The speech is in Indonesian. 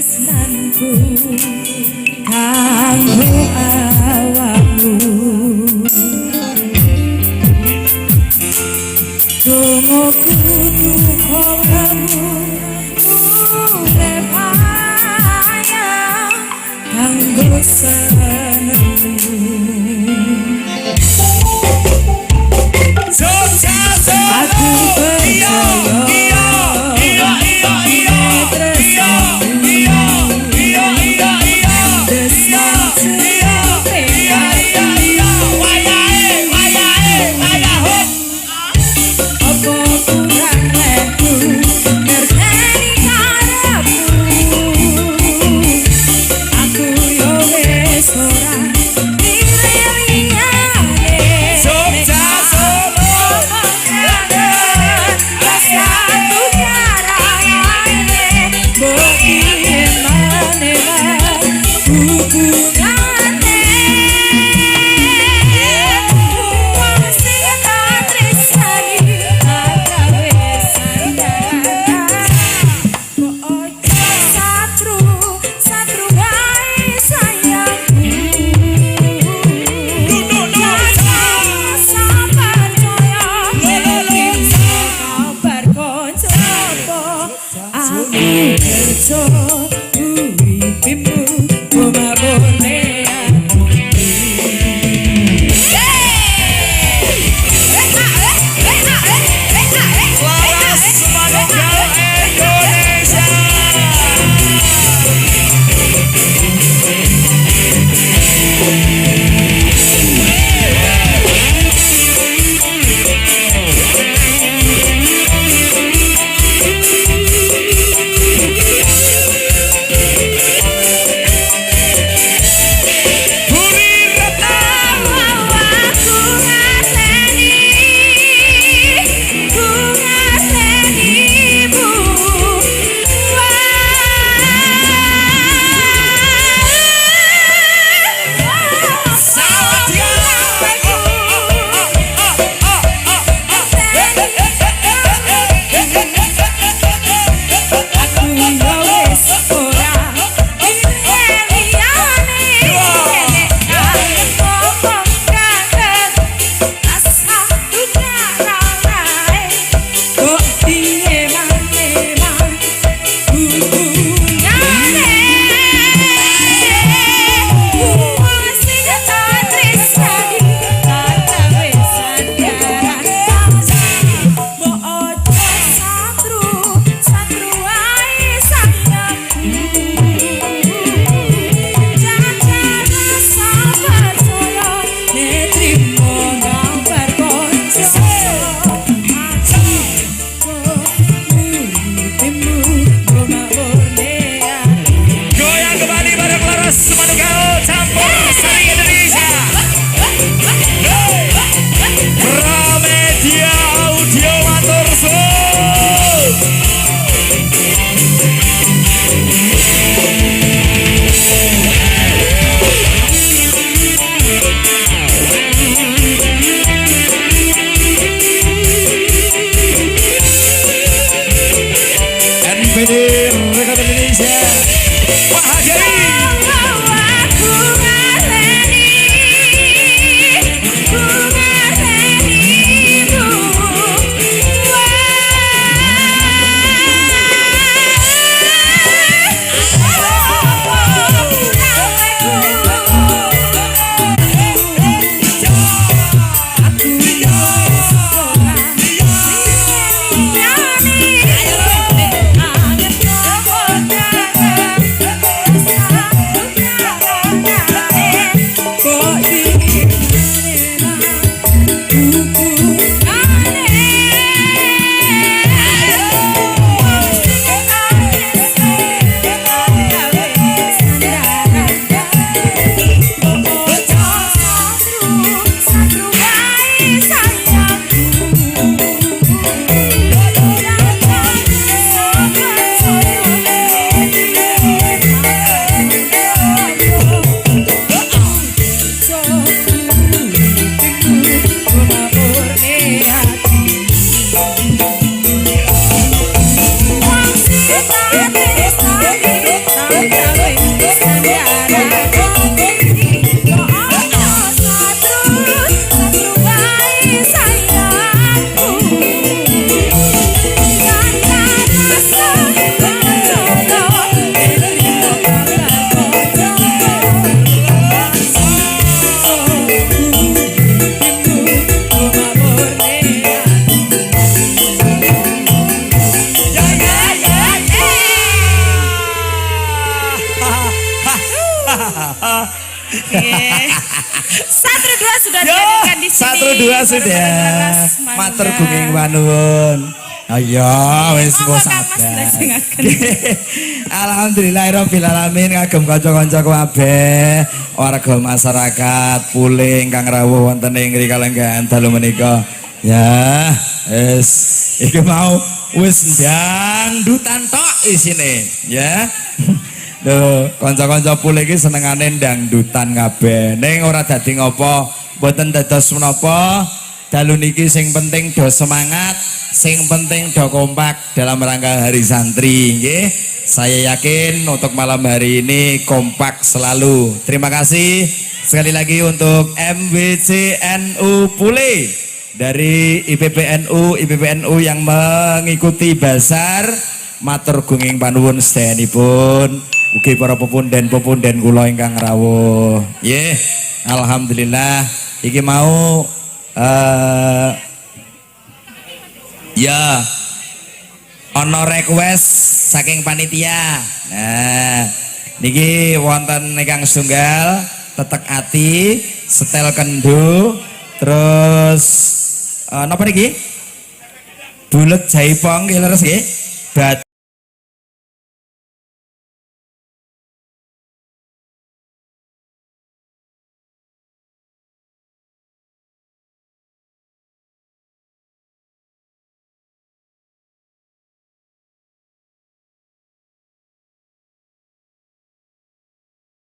tresnanku kanggo awakmu donga kudu kamu urip ayang kanggo senengmu aku percaya Satru 2 sudah dihadirkan di sini. Satru 2 sudah. Matur gunging panuwun. Ayo wis engko sabar. Alhamdulillahirabbil alamin kagem kanca-kanca kabeh warga masyarakat Pule ingkang rawuh wonten ing kalenggahan dalu menika. Ya, wis iki mau wis dangdutan tok isine, ya. Lho, kanca-kanca Pule iki senengane dangdutan kabeh. Ning ora dadi ngopo, mboten dados menapa. Dalu niki sing penting do semangat, sing penting do kompak dalam rangka Hari Santri, nggih. Saya yakin untuk malam hari ini kompak selalu. Terima kasih sekali lagi untuk MWCNU Pule dari IPPNU yang mengikuti basar. Matur gunging panuwun sedayanipun. Ugi para pepunden kula ingkang rawuh. Nggih, alhamdulillah iki mau ya ana request saking panitia. Nah, niki wonten ingkang setunggal tetek ati, setel kendu, terus napa niki? Bulet jaipong nggih leres nggih.